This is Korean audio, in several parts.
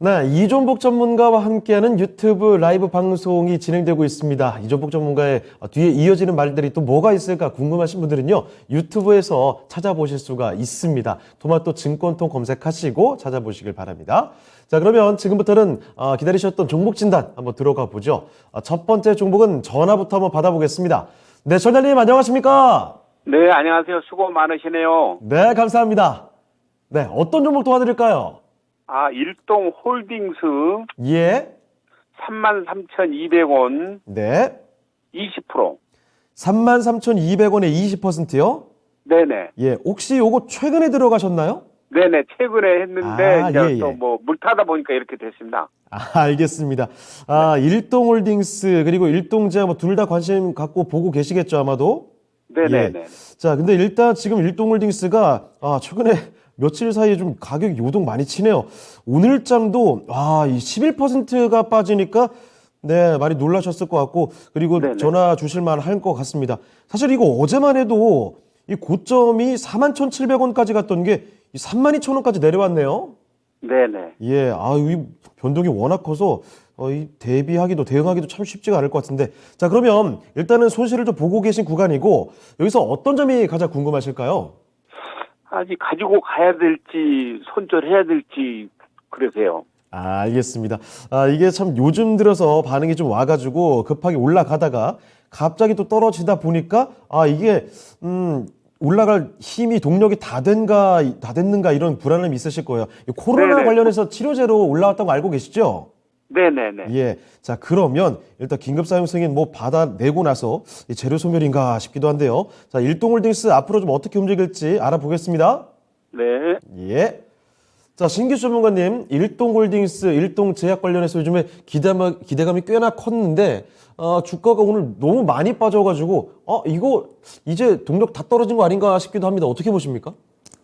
네, 이종복 전문가와 함께하는 유튜브 라이브 방송이 진행되고 있습니다. 이종복 전문가의 뒤에 이어지는 말들이 또 뭐가 있을까 궁금하신 분들은요, 유튜브에서 찾아보실 수가 있습니다. 토마토 증권통 검색하시고 찾아보시길 바랍니다. 자, 그러면 지금부터는 기다리셨던 종목 진단 한번 들어가 보죠. 첫 번째 종목은 전화부터 한번 받아보겠습니다. 네, 전화님 안녕하십니까? 네, 안녕하세요. 수고 많으시네요. 네, 감사합니다. 네, 어떤 종목 도와드릴까요? 일동 홀딩스 예, 33,200원 네. 20%. 33,200원에 20%요? 네네. 예, 혹시 요거 최근에 들어가셨나요? 네네. 최근에 했는데, 이제 예. 또 물 타다 보니까 이렇게 됐습니다. 알겠습니다. 일동홀딩스 그리고 일동제약 뭐 둘 다 관심 갖고 보고 계시겠죠, 아마도? 네네네. 예. 자, 근데 일단 지금 일동홀딩스가 최근에 며칠 사이에 좀 가격이 요동 많이 치네요. 오늘장도 이 11%가 빠지니까 네, 많이 놀라셨을 것 같고, 그리고 네네. 전화 주실 만할 것 같습니다. 사실 이거 어제만 해도 이 고점이 41,700원까지 갔던 게 32,000원까지 내려왔네요. 네네. 예, 이 변동이 워낙 커서 이 대응하기도 참 쉽지가 않을 것 같은데. 자, 그러면 일단은 손실을 좀 보고 계신 구간이고, 여기서 어떤 점이 가장 궁금하실까요? 아직 가지고 가야 될지, 손절해야 될지, 그러세요. 알겠습니다. 이게 참 요즘 들어서 반응이 좀 와가지고 급하게 올라가다가 갑자기 또 떨어지다 보니까 이게 올라갈 힘이 동력이 다 됐는가 이런 불안함이 있으실 거예요. 이 코로나 네네. 관련해서 치료제로 올라왔다고 알고 계시죠? 네네네. 예. 자, 그러면 일단 긴급 사용 승인 뭐 받아내고 나서 이 재료 소멸인가 싶기도 한데요. 자, 일동홀딩스 앞으로 좀 어떻게 움직일지 알아보겠습니다. 네. 예. 자, 신규 전문가님, 일동홀딩스, 일동제약 관련해서 요즘에 기대감이 꽤나 컸는데, 주가가 오늘 너무 많이 빠져가지고, 이거 이제 동력 다 떨어진 거 아닌가 싶기도 합니다. 어떻게 보십니까?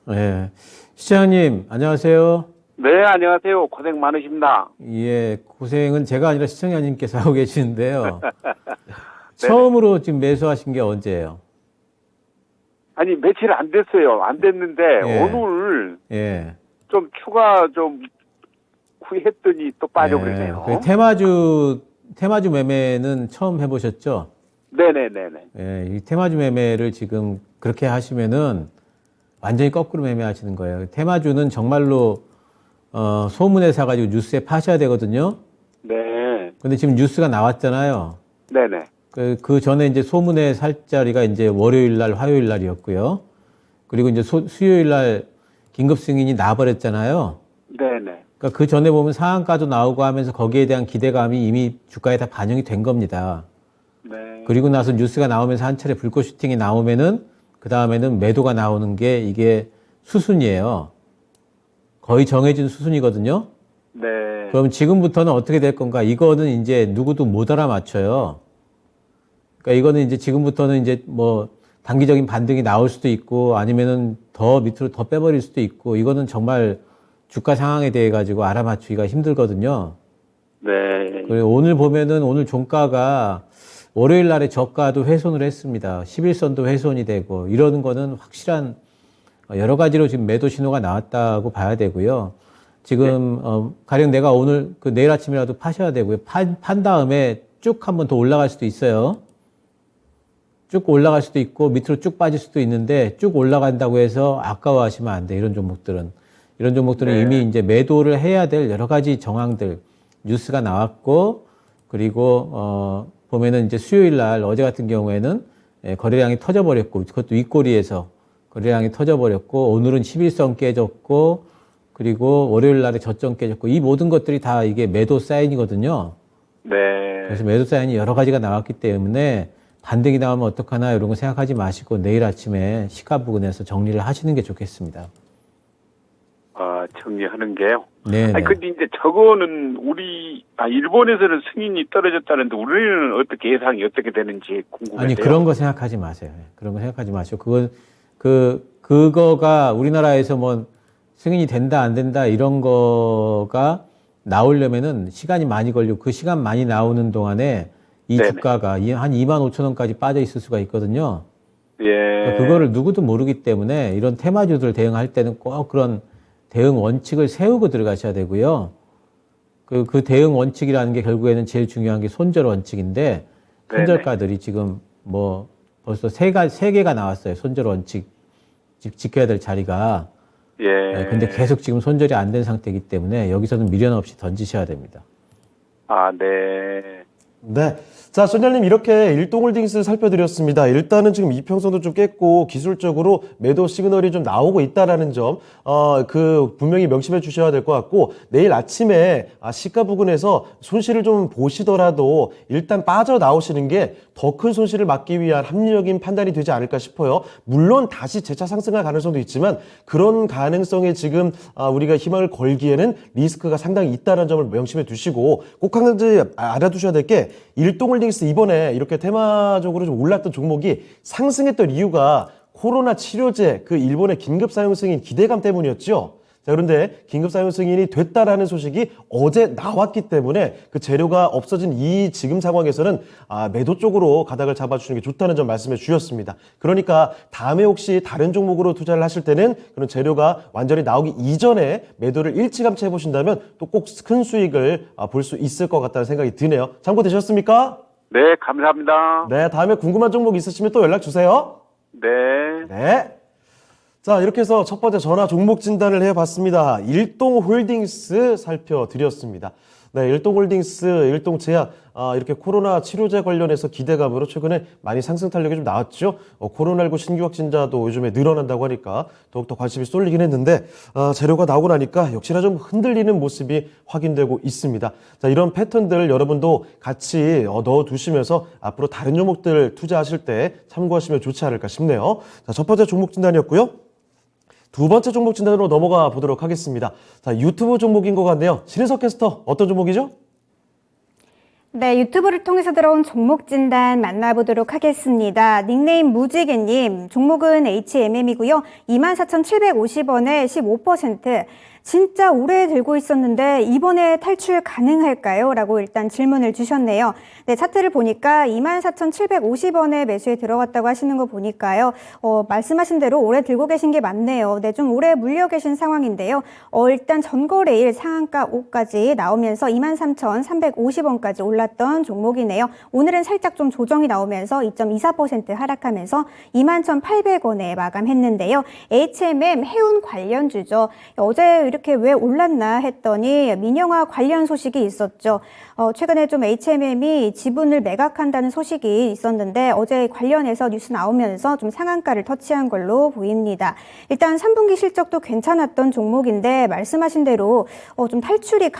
네. 시장님, 안녕하세요. 네, 안녕하세요. 고생 많으십니다. 예, 고생은 제가 아니라 시청자님께서 하고 계시는데요. 처음으로 지금 매수하신 게 언제예요? 아니, 며칠 안 됐어요. 안 됐는데, 예. 오늘 예. 좀 추가 좀 구했더니 또 빠져버리네요. 그 테마주 매매는 처음 해보셨죠? 네네네네. 예, 이 테마주 매매를 지금 그렇게 하시면은 완전히 거꾸로 매매하시는 거예요. 테마주는 정말로 소문에 사가지고 뉴스에 파셔야 되거든요. 네. 근데 지금 뉴스가 나왔잖아요. 네네. 그 전에 이제 소문에 살 자리가 이제 월요일 날, 화요일 날이었고요. 그리고 이제 수요일 날 긴급 승인이 나버렸잖아요. 네네. 그러니까 그 전에 보면 상한가도 나오고 하면서 거기에 대한 기대감이 이미 주가에 다 반영이 된 겁니다. 네. 그리고 나서 뉴스가 나오면서 한 차례 불꽃 슈팅이 나오면은 그 다음에는 매도가 나오는 게 이게 수순이에요. 거의 정해진 수순이거든요. 네. 그럼 지금부터는 어떻게 될 건가? 이거는 이제 누구도 못 알아맞혀요. 그러니까 이거는 이제 지금부터는 이제 뭐 단기적인 반등이 나올 수도 있고 아니면은 더 밑으로 더 빼버릴 수도 있고 이거는 정말 주가 상황에 대해 가지고 알아맞추기가 힘들거든요. 네. 그리고 오늘 보면은 오늘 종가가 월요일 날에 저가도 훼손을 했습니다. 11선도 훼손이 되고 이러는 거는 확실한 여러 가지로 지금 매도 신호가 나왔다고 봐야 되고요. 지금 가령 내가 오늘 내일 아침이라도 파셔야 되고요. 판 다음에 쭉 한번 더 올라갈 수도 있어요. 쭉 올라갈 수도 있고 밑으로 쭉 빠질 수도 있는데 쭉 올라간다고 해서 아까워하시면 안 돼. 이런 종목들은 네. 이미 이제 매도를 해야 될 여러 가지 정황들 뉴스가 나왔고 그리고 보면은 이제 수요일 날 어제 같은 경우에는 거래량이 터져버렸고 그것도 윗꼬리에서 거래량이 터져버렸고 오늘은 11선 깨졌고 그리고 월요일 날에 저점 깨졌고 이 모든 것들이 다 이게 매도 사인이거든요. 네. 그래서 매도 사인이 여러 가지가 나왔기 때문에 반등이 나오면 어떡하나 이런 거 생각하지 마시고 내일 아침에 시가 부근에서 정리를 하시는 게 좋겠습니다. 정리하는 게요. 네. 아니, 근데 이제 저거는 일본에서는 승인이 떨어졌다는데 우리는 어떻게 예상이 어떻게 되는지 궁금해요. 아니 그런 거 생각하지 마세요. 그런 거 생각하지 마시고 그거가 우리나라에서 뭐 승인이 된다 안 된다 이런 거가 나오려면은 시간이 많이 걸리고 그 시간 많이 나오는 동안에 이 네네. 주가가 한 25,000원까지 빠져 있을 수가 있거든요. 예. 그러니까 그거를 누구도 모르기 때문에 이런 테마주들 대응할 때는 꼭 그런 대응 원칙을 세우고 들어가셔야 되고요. 그 대응 원칙이라는 게 결국에는 제일 중요한 게 손절 원칙인데 손절가들이 지금 뭐 벌써 세 개가 나왔어요. 손절 원칙 지켜야 될 자리가. 예. 근데 계속 지금 손절이 안 된 상태이기 때문에 여기서는 미련 없이 던지셔야 됩니다. 아, 네. 네. 자, 손장님 이렇게 일동홀딩스 살펴드렸습니다. 일단은 지금 이평선도 좀 깼고 기술적으로 매도 시그널이 좀 나오고 있다라는 점, 분명히 명심해 주셔야 될 것 같고 내일 아침에 시가 부근에서 손실을 좀 보시더라도 일단 빠져나오시는 게 더 큰 손실을 막기 위한 합리적인 판단이 되지 않을까 싶어요. 물론 다시 재차 상승할 가능성도 있지만 그런 가능성에 지금 우리가 희망을 걸기에는 리스크가 상당히 있다는 점을 명심해 두시고 꼭 한 가지 알아두셔야 될 게 일동홀딩스 이번에 이렇게 테마적으로 좀 올랐던 종목이 상승했던 이유가 코로나 치료제 그 일본의 긴급 사용 승인 기대감 때문이었죠. 자, 그런데 긴급 사용 승인이 됐다라는 소식이 어제 나왔기 때문에 그 재료가 없어진 이 지금 상황에서는 매도 쪽으로 가닥을 잡아주시는 게 좋다는 점 말씀해 주셨습니다. 그러니까 다음에 혹시 다른 종목으로 투자를 하실 때는 그런 재료가 완전히 나오기 이전에 매도를 일찌감치 해보신다면 또 꼭 큰 수익을 볼 수 있을 것 같다는 생각이 드네요. 참고되셨습니까? 네, 감사합니다. 네, 다음에 궁금한 종목 있으시면 또 연락 주세요. 네. 네. 자, 이렇게 해서 첫 번째 전화 종목 진단을 해봤습니다. 일동홀딩스 살펴드렸습니다. 네, 일동홀딩스, 일동제약, 이렇게 코로나 치료제 관련해서 기대감으로 최근에 많이 상승 탄력이 좀 나왔죠. 코로나19 신규 확진자도 요즘에 늘어난다고 하니까 더욱더 관심이 쏠리긴 했는데, 재료가 나오고 나니까 역시나 좀 흔들리는 모습이 확인되고 있습니다. 자, 이런 패턴들 여러분도 같이 넣어두시면서 앞으로 다른 종목들 투자하실 때 참고하시면 좋지 않을까 싶네요. 자, 첫 번째 종목 진단이었고요. 두 번째 종목 진단으로 넘어가 보도록 하겠습니다. 자, 유튜브 종목인 것 같네요. 신인석 캐스터, 어떤 종목이죠? 네, 유튜브를 통해서 들어온 종목 진단 만나보도록 하겠습니다. 닉네임 무지개님, 종목은 HMM이고요. 24,750원에 15%. 진짜 오래 들고 있었는데 이번에 탈출 가능할까요? 라고 일단 질문을 주셨네요. 네, 차트를 보니까 24,750원에 매수에 들어갔다고 하시는 거 보니까요. 말씀하신 대로 오래 들고 계신 게 맞네요. 네, 좀 오래 물려 계신 상황인데요. 일단 전거래일 상한가 5까지 나오면서 23,350원까지 올랐던 종목이네요. 오늘은 살짝 좀 조정이 나오면서 2.24% 하락하면서 21,800원에 마감했는데요. HMM 해운 관련주죠. 어제 이렇게 왜 올랐나 했더니 민영화 관련 소식이 있었죠. 최근에 좀 HMM이 지분을 매각한다는 소식이 있었는데 어제 관련해서 뉴스 나오면서 좀 상한가를 터치한 걸로 보입니다. 일단 3분기 실적도 괜찮았던 종목인데 말씀하신 대로 좀 탈출이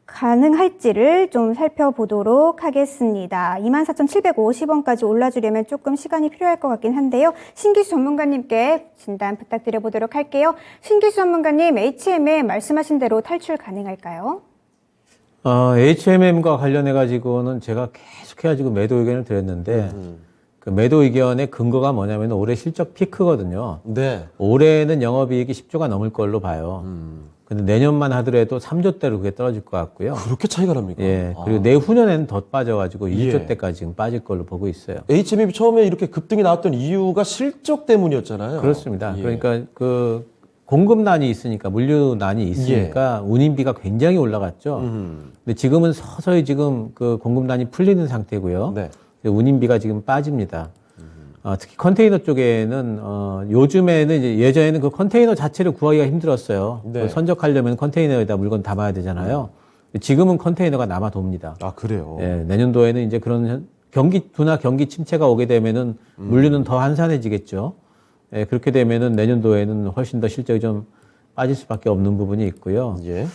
가능할지를 좀 살펴보도록 하겠습니다. 24,750원까지 올라주려면 조금 시간이 필요할 것 같긴 한데요. 신기수 전문가님께 진단 부탁드려보도록 할게요. 신기수 전문가님, HMM 말씀하신 대로 탈출 가능할까요? HMM과 관련해가지고는 제가 계속해가지고 매도 의견을 드렸는데 그 매도 의견의 근거가 뭐냐면 올해 실적 피크거든요. 네. 올해는 영업이익이 10조가 넘을 걸로 봐요. 근데 내년만 하더라도 3조대로 그게 떨어질 것 같고요. 그렇게 차이가 납니까? 예. 그리고 내후년에는 더 빠져가지고 2조 예. 대까지 지금 빠질 걸로 보고 있어요. HMM이 처음에 이렇게 급등이 나왔던 이유가 실적 때문이었잖아요. 그렇습니다. 예. 그러니까 그 공급난이 있으니까 물류난이 있으니까 운임비가 굉장히 올라갔죠. 근데 지금은 서서히 지금 그 공급난이 풀리는 상태고요. 네. 운임비가 지금 빠집니다. 특히 컨테이너 쪽에는 요즘에는 이제 예전에는 그 컨테이너 자체를 구하기가 힘들었어요. 네. 선적하려면 컨테이너에다 물건 담아야 되잖아요. 지금은 컨테이너가 남아 돕니다. 아, 그래요? 예, 내년도에는 이제 그런 경기 둔화 경기 침체가 오게 되면은 물류는 더 한산해지겠죠. 예, 그렇게 되면은 내년도에는 훨씬 더 실적이 좀 빠질 수밖에 없는 부분이 있고요. 예.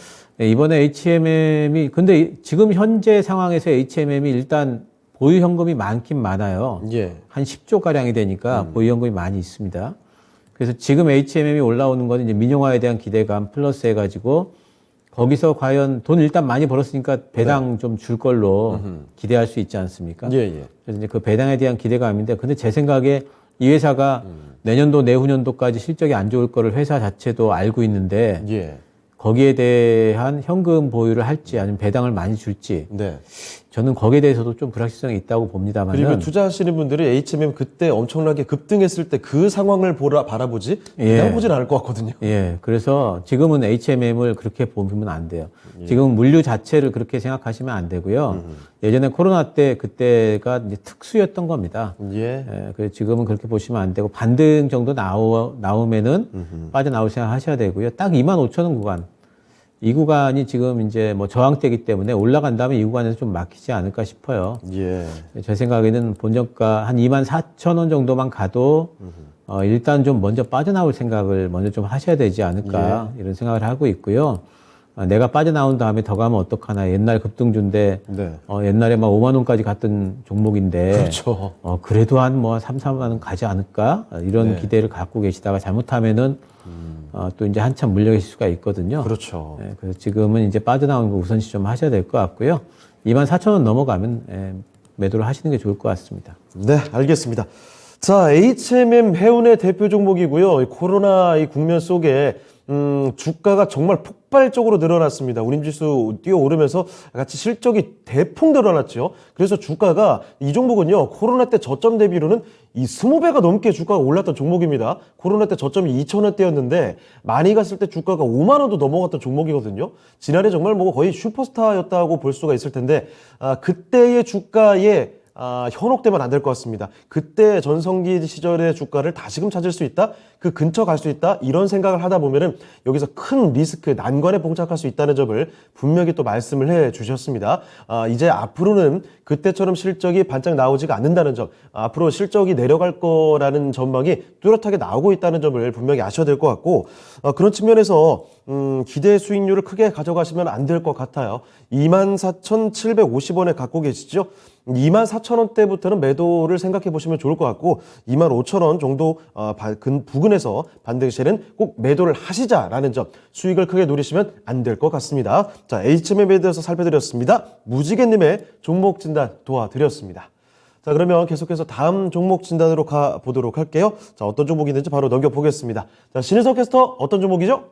예, 이번에 HMM이 근데 지금 현재 상황에서 HMM이 일단 보유 현금이 많긴 많아요. 예. 한 10조 가량이 되니까 보유 현금이 많이 있습니다. 그래서 지금 HMM이 올라오는 건 이제 민영화에 대한 기대감 플러스 해가지고 거기서 과연 돈 일단 많이 벌었으니까 배당 좀 줄 걸로 기대할 수 있지 않습니까? 예, 예. 그래서 이제 그 배당에 대한 기대감인데, 근데 제 생각에 이 회사가 내년도 내후년도까지 실적이 안 좋을 거를 회사 자체도 알고 있는데 예. 거기에 대한 현금 보유를 할지 아니면 배당을 많이 줄지 네. 저는 거기에 대해서도 좀 불확실성이 있다고 봅니다만 그리고 투자하시는 분들이 HMM 그때 엄청나게 급등했을 때 그 상황을 바라보지 그냥 보진 않을 것 같거든요. 예, 그래서 지금은 HMM을 그렇게 보면 안 돼요. 지금 물류 자체를 그렇게 생각하시면 안 되고요. 예전에 코로나 때 그때가 이제 특수였던 겁니다. 예. 예, 그래서 지금은 그렇게 보시면 안 되고 반등 정도 나오면은 빠져나올 생각 하셔야 되고요. 딱 25,000원 구간. 이 구간이 지금 이제 뭐 저항대이기 때문에 올라간 다음에 이 구간에서 좀 막히지 않을까 싶어요. 예. 제 생각에는 본전가 한 24,000원 정도만 가도 일단 좀 먼저 빠져나올 생각을 먼저 좀 하셔야 되지 않을까 이런 생각을 하고 있고요. 내가 빠져나온 다음에 더 가면 어떡하나. 옛날 급등주인데 네. 옛날에 막 5만 원까지 갔던 종목인데 그렇죠. 그래도 한 뭐 3, 4만 원 가지 않을까 이런 기대를 갖고 계시다가 잘못하면은 또 이제 한참 물려 계실 수가 있거든요. 그렇죠. 예, 그래서 지금은 이제 빠져나오는 거 우선시 좀 하셔야 될 것 같고요. 24,000원 넘어가면 매도를 하시는 게 좋을 것 같습니다. 네, 알겠습니다. 자, HMM 해운의 대표 종목이고요. 이 코로나 이 국면 속에 주가가 정말 폭발적으로 늘어났습니다. 운임지수 뛰어오르면서 같이 실적이 대폭 늘어났죠. 그래서 주가가 이 종목은요, 코로나 때 저점 대비로는 이 20배가 넘게 주가가 올랐던 종목입니다. 코로나 때 저점이 2,000원대였는데 많이 갔을 때 주가가 5만 원도 넘어갔던 종목이거든요. 지난해 정말 뭐 거의 슈퍼스타였다고 볼 수가 있을 텐데 그때의 주가에 현혹되면 안 될 것 같습니다. 그때 전성기 시절의 주가를 다시금 찾을 수 있다? 그 근처 갈 수 있다? 이런 생각을 하다 보면은 여기서 큰 리스크, 난관에 봉착할 수 있다는 점을 분명히 또 말씀을 해 주셨습니다. 이제 앞으로는 그때처럼 실적이 반짝 나오지가 않는다는 점, 앞으로 실적이 내려갈 거라는 전망이 뚜렷하게 나오고 있다는 점을 분명히 아셔야 될 것 같고, 그런 측면에서 기대 수익률을 크게 가져가시면 안 될 것 같아요. 24,750원에 갖고 계시죠? 24,000원대부터는 매도를 생각해 보시면 좋을 것 같고 25,000원 정도 부근에서 반등 시에는 꼭 매도를 하시자라는 점, 수익을 크게 누리시면 안 될 것 같습니다. 자, HMM에 대해서 살펴드렸습니다. 무지개님의 종목 진단 도와드렸습니다. 자, 그러면 계속해서 다음 종목 진단으로 가보도록 할게요. 자, 어떤 종목이 있는지 바로 넘겨보겠습니다. 자, 신혜석 캐스터, 어떤 종목이죠?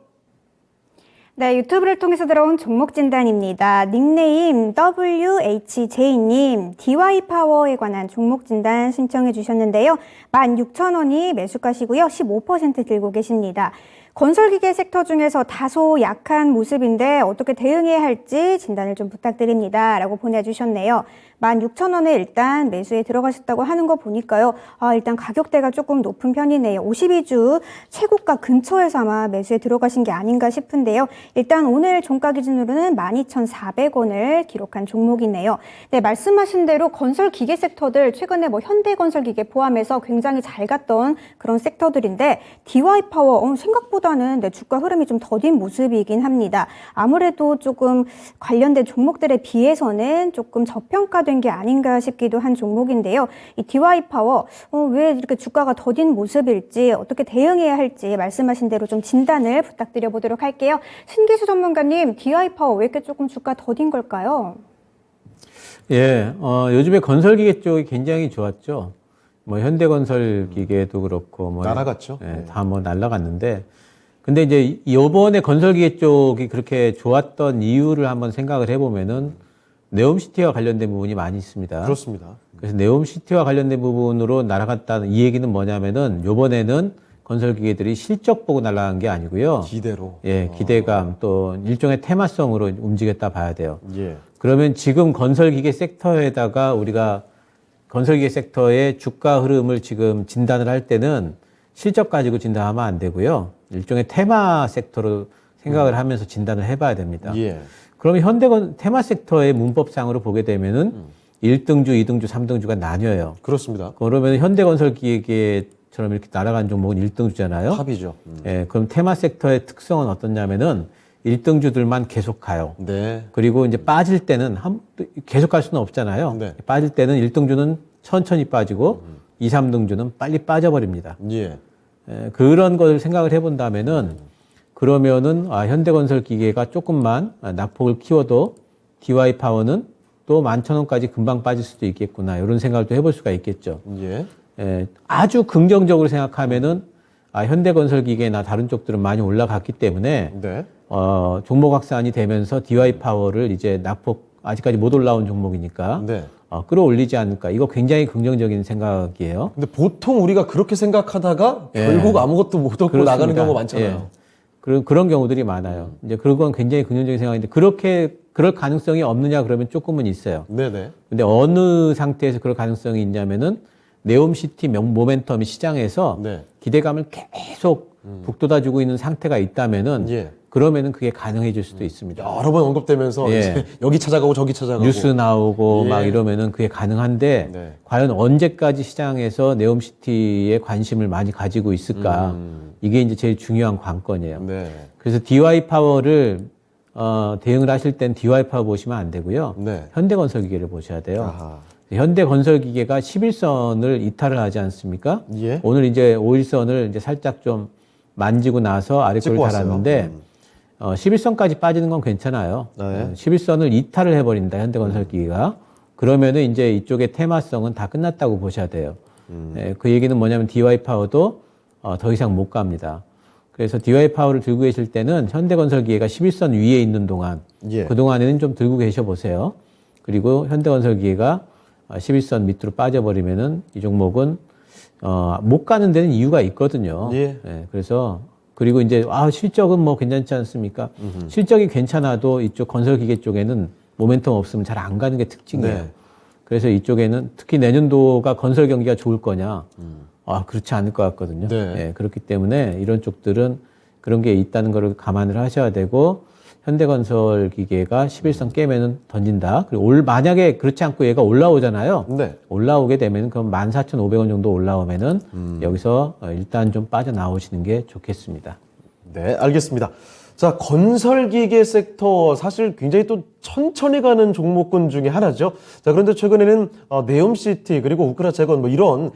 네, 유튜브를 통해서 들어온 종목 진단입니다. 닉네임 WHJ님, DY파워에 관한 종목 진단 신청해 주셨는데요. 16,000원이 매수가시고요. 15% 들고 계십니다. 건설기계 섹터 중에서 다소 약한 모습인데 어떻게 대응해야 할지 진단을 좀 부탁드립니다. 라고 보내주셨네요. 16,000원에 일단 매수에 들어가셨다고 하는 거 보니까요. 일단 가격대가 조금 높은 편이네요. 52주 최고가 근처에서 아마 매수에 들어가신 게 아닌가 싶은데요. 일단 오늘 종가 기준으로는 12,400원을 기록한 종목이네요. 네, 말씀하신 대로 건설기계 섹터들 최근에 뭐 현대건설기계 포함해서 굉장히 잘 갔던 그런 섹터들인데 DY파워 생각보다는 주가 흐름이 좀 더딘 모습이긴 합니다. 아무래도 조금 관련된 종목들에 비해서는 조금 저평가된 게 아닌가 싶기도 한 종목인데요. 이 DY파워 왜 이렇게 주가가 더딘 모습일지 어떻게 대응해야 할지 말씀하신 대로 좀 진단을 부탁드려 보도록 할게요. 신기수 전문가님, DY파워 왜 이렇게 조금 주가 더딘 걸까요? 예, 요즘에 건설기계 쪽이 굉장히 좋았죠. 뭐 현대건설기계도 그렇고 뭐 날아갔죠. 예, 다 뭐 날아갔는데 근데 이제 이번에 건설기계 쪽이 그렇게 좋았던 이유를 한번 생각을 해보면은 네옴시티와 관련된 부분이 많이 있습니다. 그렇습니다. 그래서 네옴시티와 관련된 부분으로 날아갔다는 이 얘기는 뭐냐면은 요번에는 건설기계들이 실적 보고 날아간 게 아니고요. 기대로. 예, 기대감 또 일종의 테마성으로 움직였다 봐야 돼요. 예. 그러면 지금 건설기계 섹터에다가 우리가 건설기계 섹터의 주가 흐름을 지금 진단을 할 때는 실적 가지고 진단하면 안 되고요. 일종의 테마 섹터로 생각을 하면서 진단을 해봐야 됩니다. 예. 그러면 테마 섹터의 문법상으로 보게 되면은 1등주, 2등주, 3등주가 나뉘어요. 그렇습니다. 그러면 현대건설기계처럼 이렇게 날아간 종목은 1등주잖아요. 탑이죠. 예, 그럼 테마 섹터의 특성은 어떠냐면은 1등주들만 계속 가요. 네. 그리고 이제 빠질 때는 계속 갈 수는 없잖아요. 네. 빠질 때는 1등주는 천천히 빠지고 2, 3등주는 빨리 빠져버립니다. 예. 예, 그런 걸 생각을 해본다면은 그러면은 현대건설기계가 조금만 낙폭을 키워도 DY파워는 또 11,000원까지 금방 빠질 수도 있겠구나 이런 생각을 또 해볼 수가 있겠죠. 예. 예, 아주 긍정적으로 생각하면은 현대건설기계나 다른 쪽들은 많이 올라갔기 때문에 네. 종목 확산이 되면서 DY 파워를 이제 낙폭 아직까지 못 올라온 종목이니까 네. 끌어올리지 않을까. 이거 굉장히 긍정적인 생각이에요. 근데 보통 우리가 그렇게 생각하다가 예. 결국 아무것도 못 얻고 그렇습니다. 나가는 경우가 많잖아요. 예. 그런 경우들이 많아요. 이제 그건 굉장히 긍정적인 생각인데 그럴 가능성이 없느냐 그러면 조금은 있어요. 네네. 근데 어느 상태에서 그럴 가능성이 있냐면은 네옴시티 모멘텀이 시장에서 네. 기대감을 계속 북돋아주고 있는 상태가 있다면은 예. 그러면은 그게 가능해질 수도 있습니다. 여러 번 언급되면서 예. 이제 여기 찾아가고 저기 찾아가고 뉴스 나오고 예. 막 이러면은 그게 가능한데 네. 과연 언제까지 시장에서 네옴시티에 관심을 많이 가지고 있을까? 이게 이제 제일 중요한 관건이에요. 네. 그래서 DY 파워를 대응을 하실 땐 DY 파워 보시면 안 되고요. 네. 현대건설기계를 보셔야 돼요. 아하. 현대건설기계가 11선을 이탈을 하지 않습니까? 예. 오늘 이제 5일선을 이제 살짝 좀 만지고 나서 아래 찍고 걸 왔어요. 달았는데 11선까지 빠지는 건 괜찮아요. 네. 11선을 이탈을 해버린다 현대건설기계가. 그러면은 이제 이쪽의 테마성은 다 끝났다고 보셔야 돼요. 그 얘기는 뭐냐면 DY 파워도 더 이상 못 갑니다. 그래서 DY 파워를 들고 계실 때는 현대건설기계가 11선 위에 있는 동안 예. 그 동안에는 좀 들고 계셔 보세요. 그리고 현대건설기계가 11선 밑으로 빠져버리면은 이 종목은 못 가는 데는 이유가 있거든요. 예. 그래서 그리고 이제 실적은 뭐 괜찮지 않습니까? 실적이 괜찮아도 이쪽 건설기계 쪽에는 모멘텀 없으면 잘 안 가는 게 특징이에요. 네. 그래서 이쪽에는 특히 내년도가 건설 경기가 좋을 거냐? 그렇지 않을 것 같거든요. 네. 그렇기 때문에 이런 쪽들은 그런 게 있다는 걸 감안을 하셔야 되고 현대건설 기계가 11선 깨면은 던진다. 그리고 만약에 그렇지 않고 얘가 올라오잖아요. 네. 올라오게 되면 그럼 14,500원 정도 올라오면은 여기서 일단 좀 빠져나오시는 게 좋겠습니다. 네, 알겠습니다. 자, 건설기계 섹터 사실 굉장히 또 천천히 가는 종목군 중에 하나죠. 자, 그런데 최근에는 네옴시티 그리고 우크라 재건 뭐 이런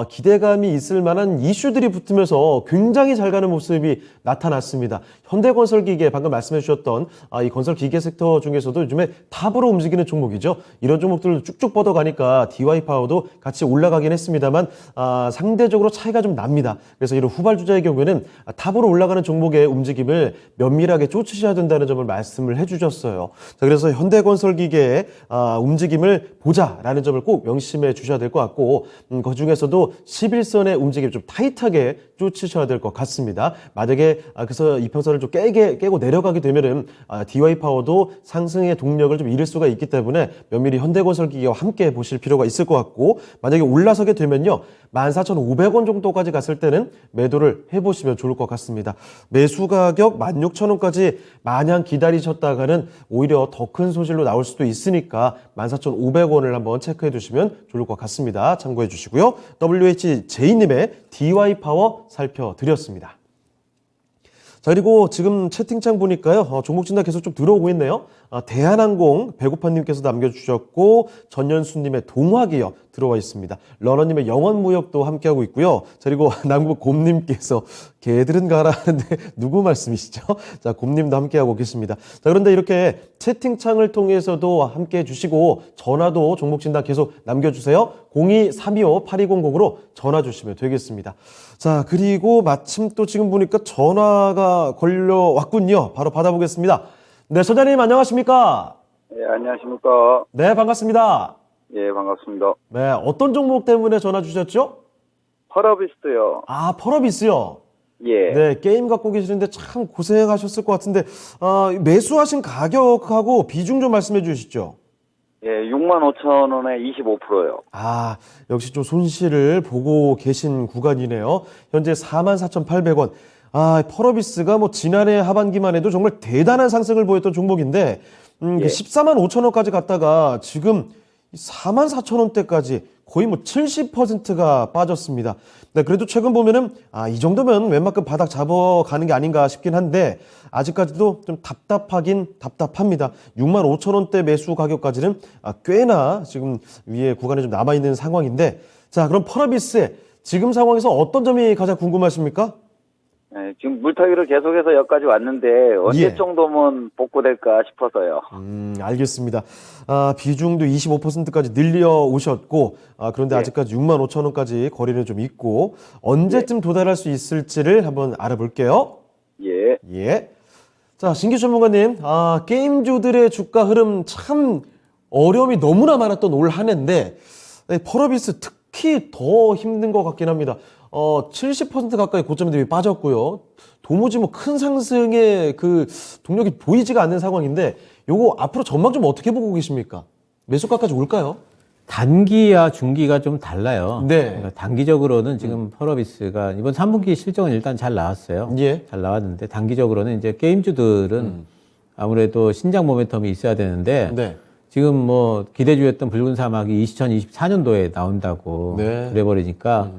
기대감이 있을 만한 이슈들이 붙으면서 굉장히 잘 가는 모습이 나타났습니다. 현대건설기계 방금 말씀해 주셨던 이 건설기계 섹터 중에서도 요즘에 탑으로 움직이는 종목이죠. 이런 종목들을 쭉쭉 뻗어가니까 DY 파워도 같이 올라가긴 했습니다만 상대적으로 차이가 좀 납니다. 그래서 이런 후발주자의 경우에는 탑으로 올라가는 종목의 움직임을 면밀하게 쫓으셔야 된다는 점을 말씀을 해주셨어요. 자, 그래서 현대건설기계의 움직임을 보자라는 점을 꼭 명심해 주셔야 될 것 같고 그 중에서도 11선의 움직임 좀 타이트하게 쫓으셔야 될 것 같습니다. 만약에 그래서 이평선을 좀 깨고 내려가게 되면은 DY 파워도 상승의 동력을 좀 잃을 수가 있기 때문에 면밀히 현대건설기계와 함께 보실 필요가 있을 것 같고 만약에 올라서게 되면요 14,500원 정도까지 갔을 때는 매도를 해보시면 좋을 것 같습니다. 매수 가격 16,000원까지 마냥 기다리셨다가는 오히려 더 큰 손실로 나올 수도 있으니까 14,500원을 한번 체크해 두시면 좋을 것 같습니다. 참고해 주시고요. WHJ님의 DY 파워 살펴드렸습니다. 자, 그리고 지금 채팅창 보니까요, 종목 진단 계속 좀 들어오고 있네요. 대한항공 배고파님께서 남겨주셨고, 전연수님의 동화기업 들어와 있습니다. 러너님의 영원무역도 함께하고 있고요. 자, 그리고 남국 곰님께서 개들은 가라 하는데 누구 말씀이시죠? 자, 곰님도 함께하고 계십니다. 자, 그런데 이렇게 채팅창을 통해서도 함께해 주시고, 전화도 종목 진단 계속 남겨주세요. 02-325-8200으로 전화 주시면 되겠습니다. 자, 그리고 마침 또 지금 보니까 전화가 걸려왔군요. 바로 받아보겠습니다. 네, 소장님 안녕하십니까? 예, 안녕하십니까. 네, 반갑습니다. 예, 반갑습니다. 네, 어떤 종목 때문에 전화 주셨죠? 펄어비스트요. 펄어비스요. 예. 네, 게임 갖고 계시는데 참 고생하셨을 것 같은데, 매수하신 가격하고 비중 좀 말씀해 주시죠. 예, 65,000원에 25%요. 역시 좀 손실을 보고 계신 구간이네요. 현재 44,800원. 펄어비스가 뭐 지난해 하반기만 해도 정말 대단한 상승을 보였던 종목인데, 예. 145,000원까지 갔다가 지금 44,000원대까지 거의 뭐 70%가 빠졌습니다. 네, 그래도 최근 보면은 이 정도면 웬만큼 바닥 잡아가는 게 아닌가 싶긴 한데 아직까지도 좀 답답하긴 답답합니다. 65,000원대 매수 가격까지는 꽤나 지금 위에 구간에 좀 남아있는 상황인데 자, 그럼 펄어비스의 지금 상황에서 어떤 점이 가장 궁금하십니까? 예, 지금 물타기를 계속해서 여기까지 왔는데 언제 예. 정도면 복구될까 싶어서요. 알겠습니다. 비중도 25%까지 늘려 오셨고, 그런데 예. 아직까지 65,000원까지 거리는 좀 있고, 언제쯤 도달할 수 있을지를 한번 알아볼게요. 예. 예. 자, 신규 전문가님, 게임주들의 주가 흐름 참 어려움이 너무나 많았던 올 한 해인데, 펄어비스 특히 더 힘든 것 같긴 합니다. 70% 가까이 고점 대비 빠졌고요. 도무지 뭐 큰 상승의 그 동력이 보이지가 않는 상황인데, 요거 앞으로 전망 좀 어떻게 보고 계십니까? 매수가까지 올까요? 단기와 중기가 좀 달라요. 네. 그러니까 단기적으로는 지금 펄어비스가 이번 3분기 실적은 일단 잘 나왔어요. 예. 잘 나왔는데 단기적으로는 이제 게임주들은 아무래도 신작 모멘텀이 있어야 되는데 네. 지금 뭐 기대주였던 붉은 사막이 2024년도에 나온다고 네. 그래버리니까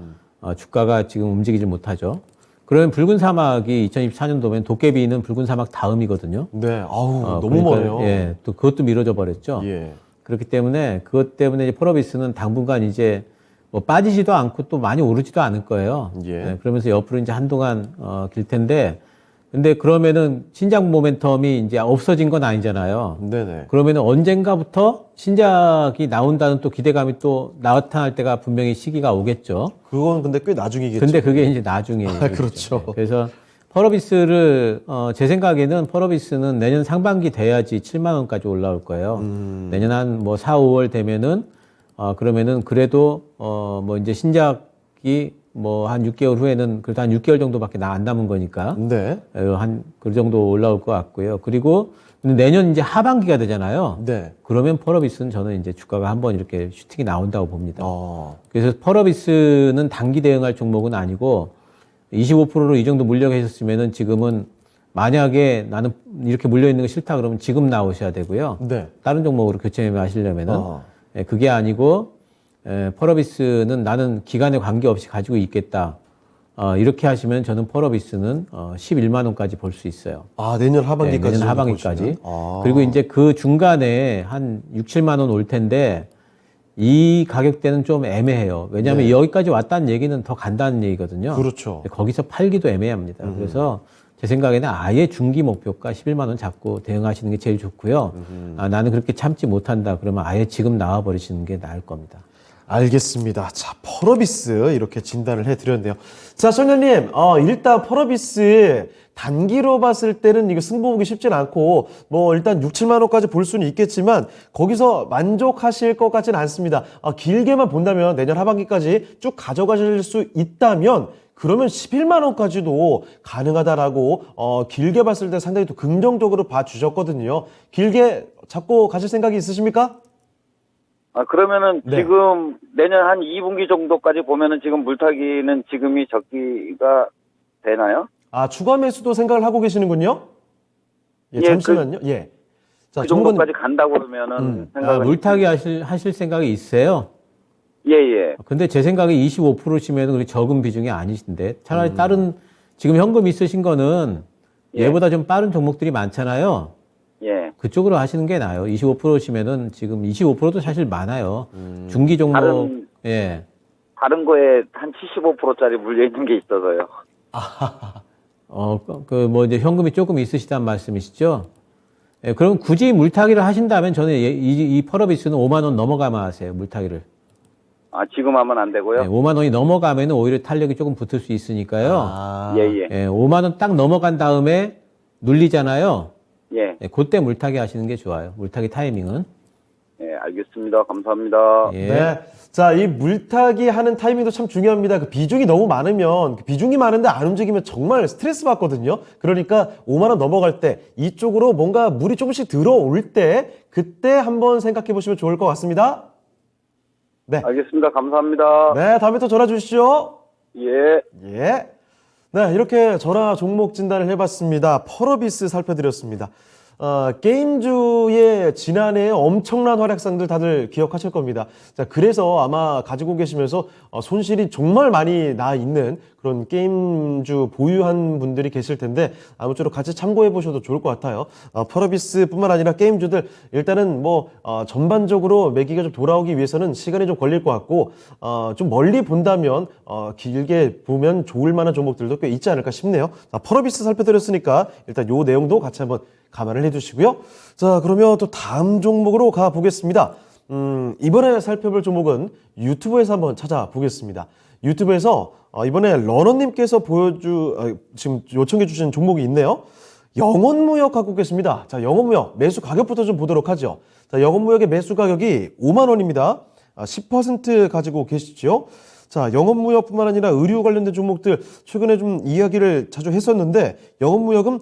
주가가 지금 움직이질 못하죠. 그러면 붉은 사막이 2024년도면 도깨비는 붉은 사막 다음이거든요. 네. 아우, 너무 그러니까, 멀어요. 예, 또 그것도 미뤄져 버렸죠. 예. 그렇기 때문에 그것 때문에 이제 펄어비스는 당분간 이제 뭐 빠지지도 않고 또 많이 오르지도 않을 거예요. 예. 네, 그러면서 옆으로 이제 한동안 길 텐데 근데 그러면은 신작 모멘텀이 이제 없어진 건 아니잖아요. 네네. 그러면은 언젠가부터 신작이 나온다는 또 기대감이 또 나타날 때가 분명히 시기가 오겠죠. 그건 근데 꽤 나중이겠죠. 근데 그게 이제 나중에. 그렇죠. 네, 그래서 펄어비스를 제 생각에는 펄어비스는 내년 상반기 돼야지 7만 원까지 올라올 거예요. 내년 한 뭐 4, 5월 되면은 그러면은 그래도 뭐 이제 신작이 뭐 한 6개월 후에는 그래도 한 6개월 정도밖에 안 남은 거니까 네. 한 그 정도 올라올 것 같고요. 그리고 내년 이제 하반기가 되잖아요. 네. 그러면 펄어비스는 저는 이제 주가가 한번 이렇게 슈팅이 나온다고 봅니다. 그래서 펄어비스는 단기 대응할 종목은 아니고 25%로 이 정도 물려 계셨으면은 지금은 만약에 나는 이렇게 물려 있는 거 싫다 그러면 지금 나오셔야 되고요. 네. 다른 종목으로 교체 매매하시려면은 그게 아니고 펄어비스는 나는 기간에 관계없이 가지고 있겠다. 이렇게 하시면 저는 펄어비스는 11만 원까지 볼 수 있어요. 내년 하반기까지. 내년 하반기까지. 그리고 이제 그 중간에 한 6, 7만 원 올 텐데 이 가격대는 좀 애매해요. 왜냐하면 네. 여기까지 왔다는 얘기는 더 간다는 얘기거든요. 그렇죠. 거기서 팔기도 애매합니다. 그래서 제 생각에는 아예 중기 목표가 11만 원 잡고 대응하시는 게 제일 좋고요. 나는 그렇게 참지 못한다. 그러면 아예 지금 나와버리시는 게 나을 겁니다. 알겠습니다. 자, 펄어비스 이렇게 진단을 해드렸네요. 자, 청년님, 일단 펄어비스 단기로 봤을 때는 이거 승부 보기 쉽진 않고 뭐 일단 6, 7만 원까지 볼 수는 있겠지만 거기서 만족하실 것 같지는 않습니다. 길게만 본다면 내년 하반기까지 쭉 가져가실 수 있다면 그러면 11만 원까지도 가능하다라고 길게 봤을 때 상당히 또 긍정적으로 봐주셨거든요. 길게 잡고 가실 생각이 있으십니까? 그러면은 네. 지금 내년 한 2분기 정도까지 보면은 지금 물타기는 지금이 적기가 되나요? 추가 매수도 생각을 하고 계시는군요. 예, 예, 잠시만요. 예. 자, 그 정도까지 간다고 그러면은 생각은 물타기 하실 생각이 있어요? 예. 근데 제 생각에 25%시면 그렇게 적은 비중이 아니신데 차라리 다른 지금 현금 있으신 거는 예. 얘보다 좀 빠른 종목들이 많잖아요. 예. 그쪽으로 하시는 게 나아요. 25%시면은 지금 25%도 사실 많아요. 중기 종목, 다른- 예. 다른 거에 한 75%짜리 물려 있는 게 있어서요. 뭐 이제 현금이 조금 있으시단 말씀이시죠? 예, 그럼 굳이 물타기를 하신다면 저는 이 펄어비스는 5만 원 넘어가면 하세요. 물타기를. 지금 하면 안 되고요. 예, 5만 원이 넘어가면 오히려 탄력이 조금 붙을 수 있으니까요. 예. 예, 5만 원 딱 넘어간 다음에 눌리잖아요. 예. 예, 그때 물타기 하시는 게 좋아요. 물타기 타이밍은. 예, 알겠습니다. 감사합니다. 예. 네. 자, 이 물타기 하는 타이밍도 참 중요합니다. 그 비중이 너무 많으면, 비중이 많은데 안 움직이면 정말 스트레스 받거든요. 그러니까 5만 원 넘어갈 때, 이쪽으로 뭔가 물이 조금씩 들어올 때, 그때 한번 생각해 보시면 좋을 것 같습니다. 네. 알겠습니다. 감사합니다. 네, 다음에 또 전화 주시죠. 예. 예. 네, 이렇게 전화 종목 진단을 해봤습니다. 펄어비스 살펴드렸습니다. 게임주의 지난해 엄청난 활약상들 다들 기억하실 겁니다. 자, 그래서 아마 가지고 계시면서 손실이 정말 많이 나 있는 그런 게임주 보유한 분들이 계실 텐데 아무쪼록 같이 참고해 보셔도 좋을 것 같아요. 펄어비스뿐만 아니라 게임주들 일단은 뭐 전반적으로 매기가 좀 돌아오기 위해서는 시간이 좀 걸릴 것 같고 좀 멀리 본다면 길게 보면 좋을 만한 종목들도 꽤 있지 않을까 싶네요. 자, 펄어비스 살펴드렸으니까 일단 요 내용도 같이 한번 감안을 해주시고요. 자, 그러면 또 다음 종목으로 가보겠습니다. 이번에 살펴볼 종목은 유튜브에서 한번 찾아보겠습니다. 유튜브에서 이번에 러너님께서 지금 요청해 주신 종목이 있네요. 영원무역 갖고 계십니다. 자, 영원무역 매수 가격부터 좀 보도록 하죠. 자, 영원무역의 매수 가격이 5만 원입니다. 10% 가지고 계시죠. 자, 영업무역뿐만 아니라 의류 관련된 종목들 최근에 좀 이야기를 자주 했었는데 영업무역은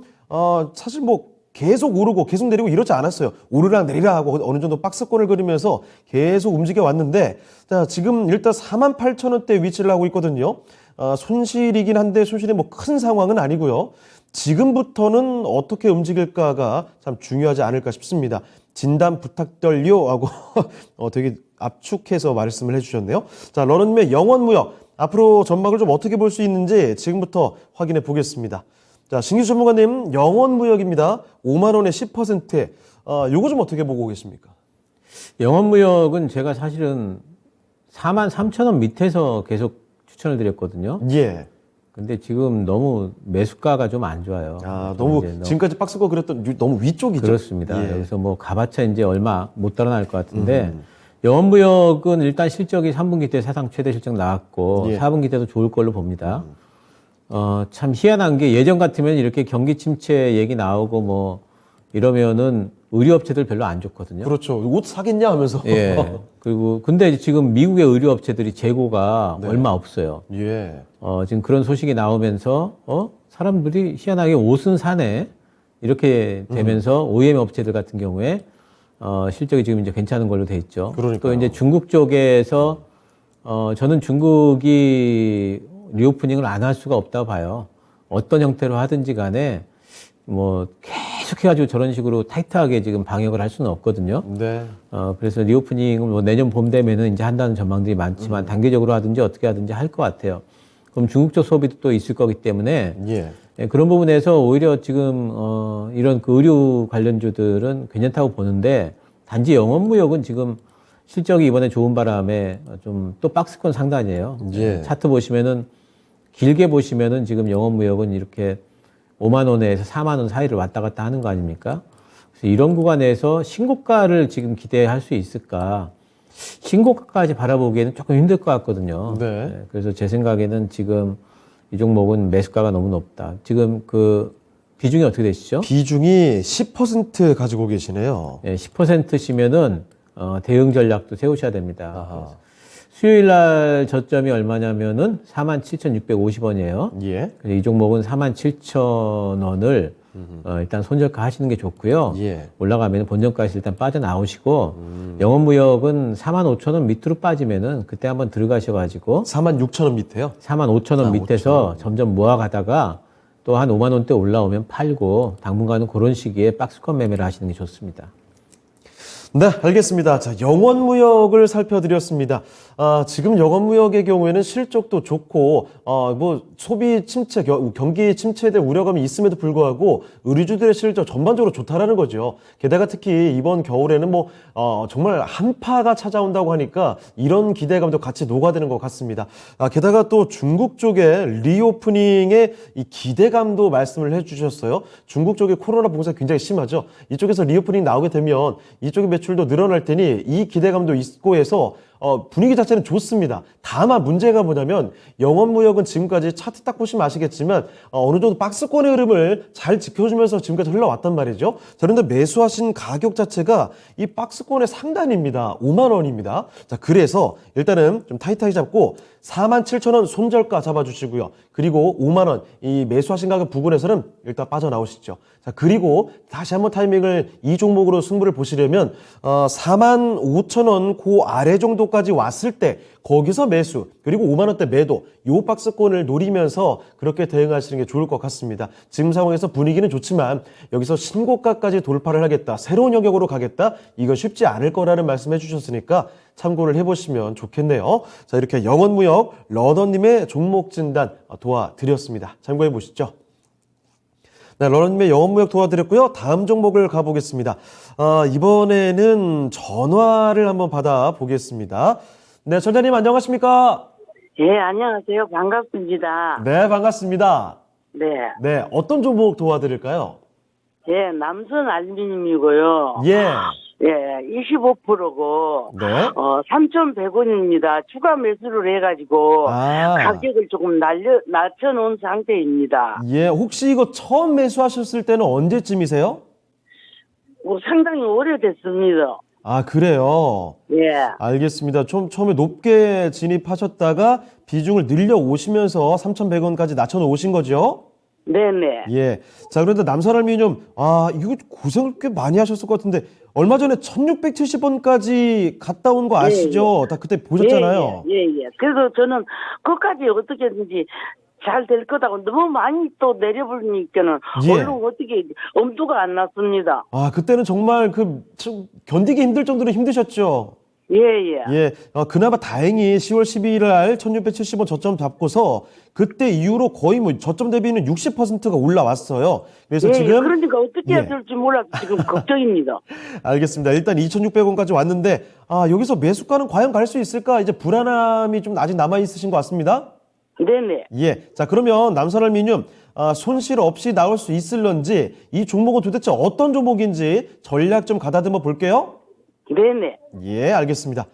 사실 뭐 계속 오르고 계속 내리고 이러지 않았어요. 오르락 내리락 하고 어느 정도 박스권을 그리면서 계속 움직여 왔는데 자, 지금 일단 48,000원대 위치를 하고 있거든요. 손실이긴 한데 손실이 뭐 큰 상황은 아니고요. 지금부터는 어떻게 움직일까가 참 중요하지 않을까 싶습니다. 진단 부탁드려 하고 되게 압축해서 말씀을 해주셨네요. 자, 러런님의 영원무역 앞으로 전망을 좀 어떻게 볼 수 있는지 지금부터 확인해 보겠습니다. 자, 신규 전문가님 영원무역입니다. 5만 원에 10%. 요거 좀 어떻게 보고 계십니까? 영업무역은 제가 사실은 43,000원 밑에서 계속 추천을 드렸거든요. 예. 근데 지금 너무 매수가가 좀 안 좋아요. 너무 이제 지금까지 박스권 그랬던 너무 위쪽이죠. 그렇습니다. 예. 여기서 뭐 가봤자 이제 얼마 못 달아날 것 같은데 영업무역은 일단 실적이 3분기 때 사상 최대 실적 나왔고 예. 4분기 때도 좋을 걸로 봅니다. 참 희한한 게 예전 같으면 이렇게 경기 침체 얘기 나오고 뭐 이러면은 의류업체들 별로 안 좋거든요. 그렇죠. 옷 사겠냐 하면서. 예. 그리고 근데 지금 미국의 의류업체들이 재고가 네. 얼마 없어요. 예. 지금 그런 소식이 나오면서 사람들이 희한하게 옷은 사네 이렇게 되면서 OEM 업체들 같은 경우에 실적이 지금 이제 괜찮은 걸로 돼 있죠. 그러니까요. 또 이제 중국 쪽에서 저는 중국이 리오프닝을 안 할 수가 없다고 봐요. 어떤 형태로 하든지 간에 뭐 계속 해가지고 저런 식으로 타이트하게 지금 방역을 할 수는 없거든요. 네. 그래서 리오프닝은 뭐 내년 봄 되면은 이제 한다는 전망들이 많지만 단계적으로 하든지 어떻게 하든지 할 것 같아요. 그럼 중국적 소비도 또 있을 거기 때문에 예. 그런 부분에서 오히려 지금 이런 그 의류 관련주들은 괜찮다고 보는데 단지 영업무역은 지금 실적이 이번에 좋은 바람에 좀 또 박스권 상단이에요. 예. 차트 보시면은 길게 보시면은 지금 영업무역은 이렇게 5만 원에서 4만 원 사이를 왔다 갔다 하는 거 아닙니까? 그래서 이런 구간에서 신고가를 지금 기대할 수 있을까? 신고가까지 바라보기에는 조금 힘들 것 같거든요. 네. 그래서 제 생각에는 지금 이 종목은 매수가가 너무 높다. 지금 그 비중이 어떻게 되시죠? 비중이 10% 가지고 계시네요. 10%시면은 대응 전략도 세우셔야 됩니다. 아하. 수요일 날 저점이 얼마냐면은 47,650원이에요. 예. 이 종목은 47,000원을 일단 손절가 하시는 게 좋고요. 예. 올라가면 본전가에서 일단 빠져나오시고 영업무역은 45,000원 밑으로 빠지면은 그때 한번 들어가셔가지고 46,000원 밑에요. 45,000원 밑에서 점점 모아가다가 또 한 5만 원대 올라오면 팔고 당분간은 그런 시기에 박스권 매매를 하시는 게 좋습니다. 네, 알겠습니다. 자, 영원무역을 살펴드렸습니다. 지금 영원무역의 경우에는 실적도 좋고, 뭐, 소비 침체, 경기 침체에 대한 우려감이 있음에도 불구하고, 의류주들의 실적 전반적으로 좋다라는 거죠. 게다가 특히 이번 겨울에는 뭐, 정말 한파가 찾아온다고 하니까 이런 기대감도 같이 녹아드는 것 같습니다. 게다가 또 중국 쪽의 리오프닝의 이 기대감도 말씀을 해주셨어요. 중국 쪽의 코로나 봉쇄가 굉장히 심하죠. 이쪽에서 리오프닝 나오게 되면 이쪽의 매출도 늘어날 테니 이 기대감도 있고 해서 분위기 자체는 좋습니다. 다만 문제가 뭐냐면 영업무역은 지금까지 차트 딱 보시면 아시겠지만 어느 정도 박스권의 흐름을 잘 지켜주면서 지금까지 흘러왔단 말이죠. 자, 그런데 매수하신 가격 자체가 이 박스권의 상단입니다. 5만 원입니다. 자, 그래서 일단은 좀 타이트하게 잡고 47,000원 손절가 잡아주시고요. 그리고 5만 원 이 매수하신 가격 부분에서는 일단 빠져나오시죠. 자, 그리고 다시 한번 타이밍을 이 종목으로 승부를 보시려면 45,000원 그 아래 정도까지 왔을 때 거기서 매수 그리고 5만 원대 매도 요 박스권을 노리면서 그렇게 대응하시는 게 좋을 것 같습니다. 지금 상황에서 분위기는 좋지만 여기서 신고가까지 돌파를 하겠다. 새로운 영역으로 가겠다. 이건 쉽지 않을 거라는 말씀해 주셨으니까 참고를 해보시면 좋겠네요. 자, 이렇게 영원무역 러너님의 종목 진단 도와드렸습니다. 참고해 보시죠. 네, 러너님의 영업무역 도와드렸고요. 다음 종목을 가보겠습니다. 이번에는 전화를 한번 받아보겠습니다. 네, 전자님 안녕하십니까? 예, 안녕하세요. 반갑습니다. 네, 반갑습니다. 네. 네, 어떤 종목 도와드릴까요? 예, 남선 알루미늄이고요. 예. 예, 25%고, 네. 3,100원입니다. 추가 매수를 해가지고, 아. 가격을 조금 낮춰놓은 상태입니다. 예, 혹시 이거 처음 매수하셨을 때는 언제쯤이세요? 상당히 오래됐습니다. 아, 그래요. 예. 알겠습니다. 처음에 높게 진입하셨다가 비중을 늘려 오시면서 3,100원까지 낮춰 놓으신 거죠? 네네. 예. 자, 그런데 남산알미늄, 이거 고생을 꽤 많이 하셨을 것 같은데, 얼마 전에 1,670원까지 갔다 온 거 아시죠? 다 그때 보셨잖아요. 예. 그래서 저는 그까지 어떻게든지 잘 될 거다고 너무 많이 또 내려버리니까는 예. 얼른 어떻게 엄두가 안 났습니다. 그때는 정말 참 견디기 힘들 정도로 힘드셨죠? 예. 예, 그나마 다행히 10월 12일 날 1670원 저점 잡고서 그때 이후로 거의 뭐 저점 대비는 60%가 올라왔어요. 그래서 지금 그러니까 어떻게 해야 예. 될지 몰라서 지금 걱정입니다. 알겠습니다. 일단 2,600원까지 왔는데 여기서 매수가는 과연 갈 수 있을까? 이제 불안함이 좀 아직 남아 있으신 것 같습니다. 네네. 예. 자, 그러면 남산알미늄 손실 없이 나올 수 있을런지 이 종목은 도대체 어떤 종목인지 전략 좀 가다듬어 볼게요. 네네. 예, 알겠습니다.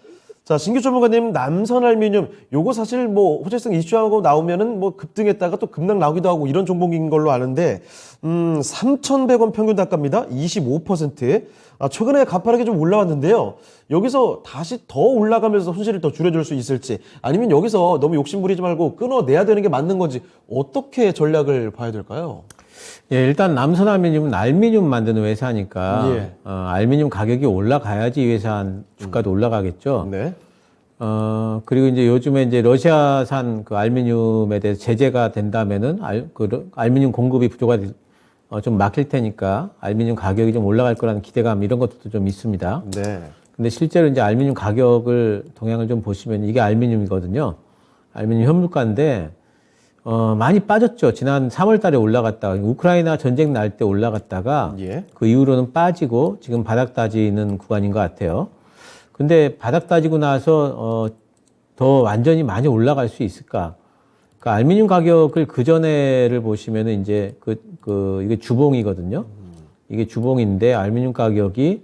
자, 신규 전문가님, 남선알미늄, 요거 사실 뭐 호재성 이슈하고 나오면은 뭐 급등했다가 또 급락 나오기도 하고 이런 종목인 걸로 아는데, 3,100원 평균 단가입니다. 25%. 최근에 가파르게 좀 올라왔는데요. 여기서 다시 더 올라가면서 손실을 더 줄여줄 수 있을지, 아니면 여기서 너무 욕심 부리지 말고 끊어내야 되는 게 맞는 건지, 어떻게 전략을 봐야 될까요? 예, 일단 남선알미늄은 알미늄 만드는 회사니까 예. 알미늄 가격이 올라가야지 이 회사 주가도 올라가겠죠. 네. 그리고 이제 요즘에 이제 러시아산 그 알미늄에 대해서 제재가 된다면은 알미늄 공급이 좀 막힐 테니까 알미늄 가격이 좀 올라갈 거라는 기대감 이런 것도 좀 있습니다. 네. 근데 실제로 이제 알미늄 가격을 동향을 좀 보시면 이게 알미늄이거든요. 알미늄 현물가인데 많이 빠졌죠. 지난 3월 달에 올라갔다가 우크라이나 전쟁 날 때 올라갔다가 예. 그 이후로는 빠지고 지금 바닥 다지는 구간인 것 같아요. 근데 바닥 다지고 나서 더 완전히 많이 올라갈 수 있을까? 그 알미늄 가격을 그 전에를 보시면은 이제 이게 주봉이거든요. 이게 주봉인데 알미늄 가격이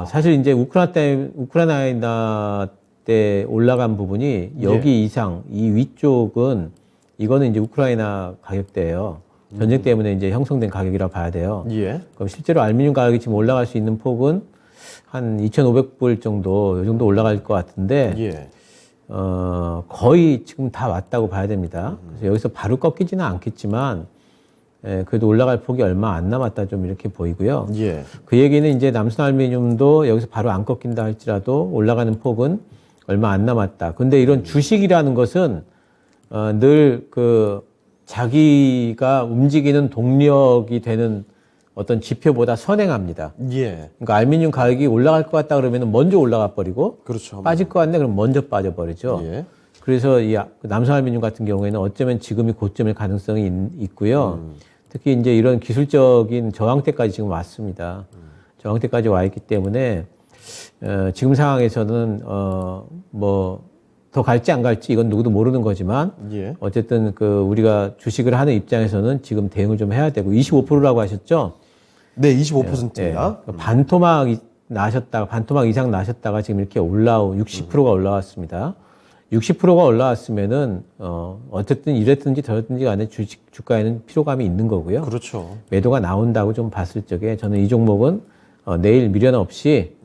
사실 이제 우크라이나 때 올라간 부분이 여기 이상 이 위쪽은 이거는 이제 우크라이나 가격대예요. 전쟁 때문에 이제 형성된 가격이라 봐야 돼요. 예. 그럼 실제로 알미늄 가격이 지금 올라갈 수 있는 폭은 한 2,500불 정도, 이 정도 올라갈 것 같은데, 예. 거의 지금 다 왔다고 봐야 됩니다. 그래서 여기서 바로 꺾이지는 않겠지만, 그래도 올라갈 폭이 얼마 안 남았다 좀 이렇게 보이고요. 예. 그 얘기는 이제 남순알미늄도 여기서 바로 안 꺾인다 할지라도 올라가는 폭은 얼마 안 남았다. 근데 이런 주식이라는 것은 늘 자기가 움직이는 동력이 되는 어떤 지표보다 선행합니다. 예. 그러니까 알미늄 가격이 올라갈 것 같다 그러면 먼저 올라가 버리고 그렇죠. 빠질 것 같네 그럼 먼저 빠져버리죠. 예. 그래서 이 남성알미늄 같은 경우에는 어쩌면 지금이 고점일 가능성이 있고요. 특히 이제 이런 기술적인 저항대까지 지금 왔습니다. 저항대까지 와 있기 때문에 지금 상황에서는 더 갈지 안 갈지 이건 누구도 모르는 거지만 예. 어쨌든 우리가 주식을 하는 입장에서는 지금 대응을 좀 해야 되고 25%라고 하셨죠? 네, 25%입니다. 반토막 이상 나셨다가 지금 이렇게 60%가 올라왔습니다. 60%가 올라왔으면은 어쨌든 이랬든지 저랬든지 간에 주가에는 피로감이 있는 거고요. 그렇죠. 매도가 나온다고 좀 봤을 적에 저는 이 종목은 내일 미련 없이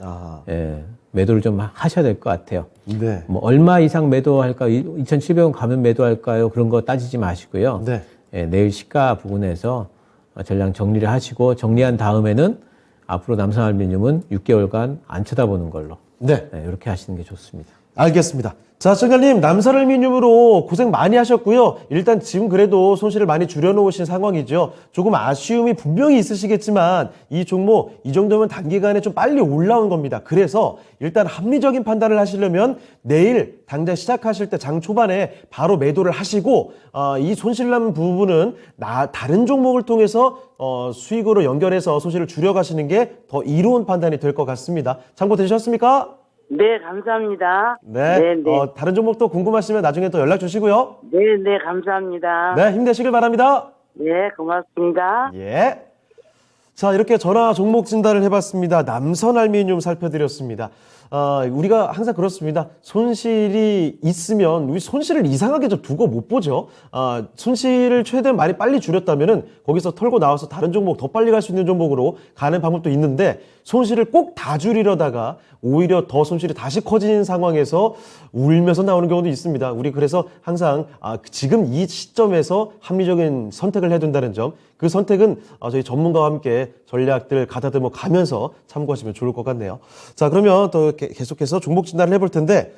매도를 좀 하셔야 될 것 같아요. 네. 뭐 얼마 이상 매도할까? 2,700원 가면 매도할까요? 그런 거 따지지 마시고요. 네. 내일 시가 부분에서 전량 정리를 하시고 정리한 다음에는 앞으로 남성알미늄은 6개월간 안 쳐다보는 걸로 네. 이렇게 하시는 게 좋습니다. 알겠습니다. 자, 정관님, 남산알미늄으로 고생 많이 하셨고요. 일단 지금 그래도 손실을 많이 줄여놓으신 상황이죠. 조금 아쉬움이 분명히 있으시겠지만 이 종목 이 정도면 단기간에 좀 빨리 올라온 겁니다. 그래서 일단 합리적인 판단을 하시려면 내일 당장 시작하실 때 장 초반에 바로 매도를 하시고 이 손실난 부분은 다른 종목을 통해서 수익으로 연결해서 손실을 줄여가시는 게 더 이로운 판단이 될 것 같습니다. 참고되셨습니까? 네, 감사합니다. 네. 다른 종목도 궁금하시면 나중에 또 연락 주시고요. 네, 감사합니다. 네, 힘내시길 바랍니다. 네, 고맙습니다. 예. 자, 이렇게 전화 종목 진단을 해봤습니다. 남선 알루미늄 살펴드렸습니다. 우리가 항상 그렇습니다. 손실이 있으면 우리 손실을 이상하게 좀 두고 못 보죠. 손실을 최대한 많이 빨리 줄였다면은 거기서 털고 나와서 다른 종목 더 빨리 갈 수 있는 종목으로 가는 방법도 있는데 손실을 꼭 다 줄이려다가 오히려 더 손실이 다시 커지는 상황에서 울면서 나오는 경우도 있습니다. 우리 그래서 항상 지금 이 시점에서 합리적인 선택을 해야 된다는 점, 그 선택은 저희 전문가와 함께 전략들 가다듬어 가면서 참고하시면 좋을 것 같네요. 자, 그러면 또 계속해서 종목 진단을 해볼 텐데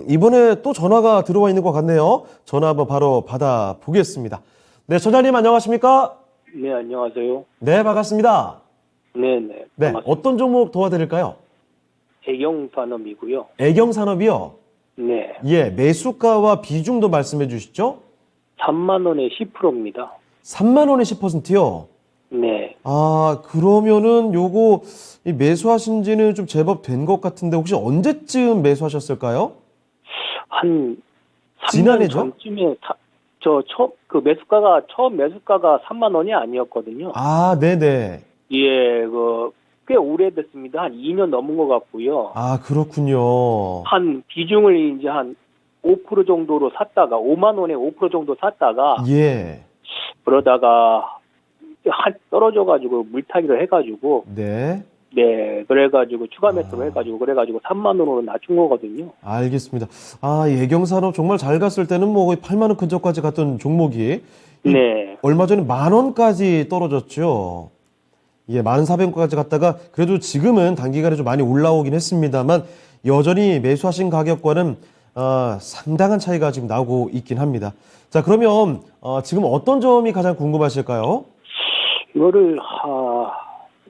이번에 또 전화가 들어와 있는 것 같네요. 전화 한번 바로 받아보겠습니다. 네, 처장님 안녕하십니까? 네, 안녕하세요. 네, 반갑습니다. 네네. 네, 반갑습니다. 어떤 종목 도와드릴까요? 애경산업이고요. 애경산업이요? 네. 예, 매수가와 비중도 말씀해 주시죠. 3만 원에 10%입니다. 3만 원에 10%요? 네. 그러면은 요거 이 매수하신 지는 좀 제법 된 것 같은데 혹시 언제쯤 매수하셨을까요? 한 3년 지난해죠? 전쯤에 처음 매수가가 3만 원이 아니었거든요. 네네. 예, 꽤 오래됐습니다. 한 2년 넘은 것 같고요. 그렇군요. 한 비중을 이제 한 5% 정도로 샀다가 5만 원에 5% 정도 샀다가 예. 그러다가 떨어져가지고 물타기를 해가지고 네. 네, 그래가지고 추가 매수를 해가지고 그래가지고 3만 원으로 낮춘 거거든요. 알겠습니다. 이 애경산업 정말 잘 갔을 때는 뭐 거의 8만 원 근처까지 갔던 종목이 네, 얼마 전에 10,000원까지 떨어졌죠. 예, 14,000원까지 갔다가 그래도 지금은 단기간에 좀 많이 올라오긴 했습니다만 여전히 매수하신 가격과는 상당한 차이가 지금 나오고 있긴 합니다. 자, 그러면 지금 어떤 점이 가장 궁금하실까요? 이거를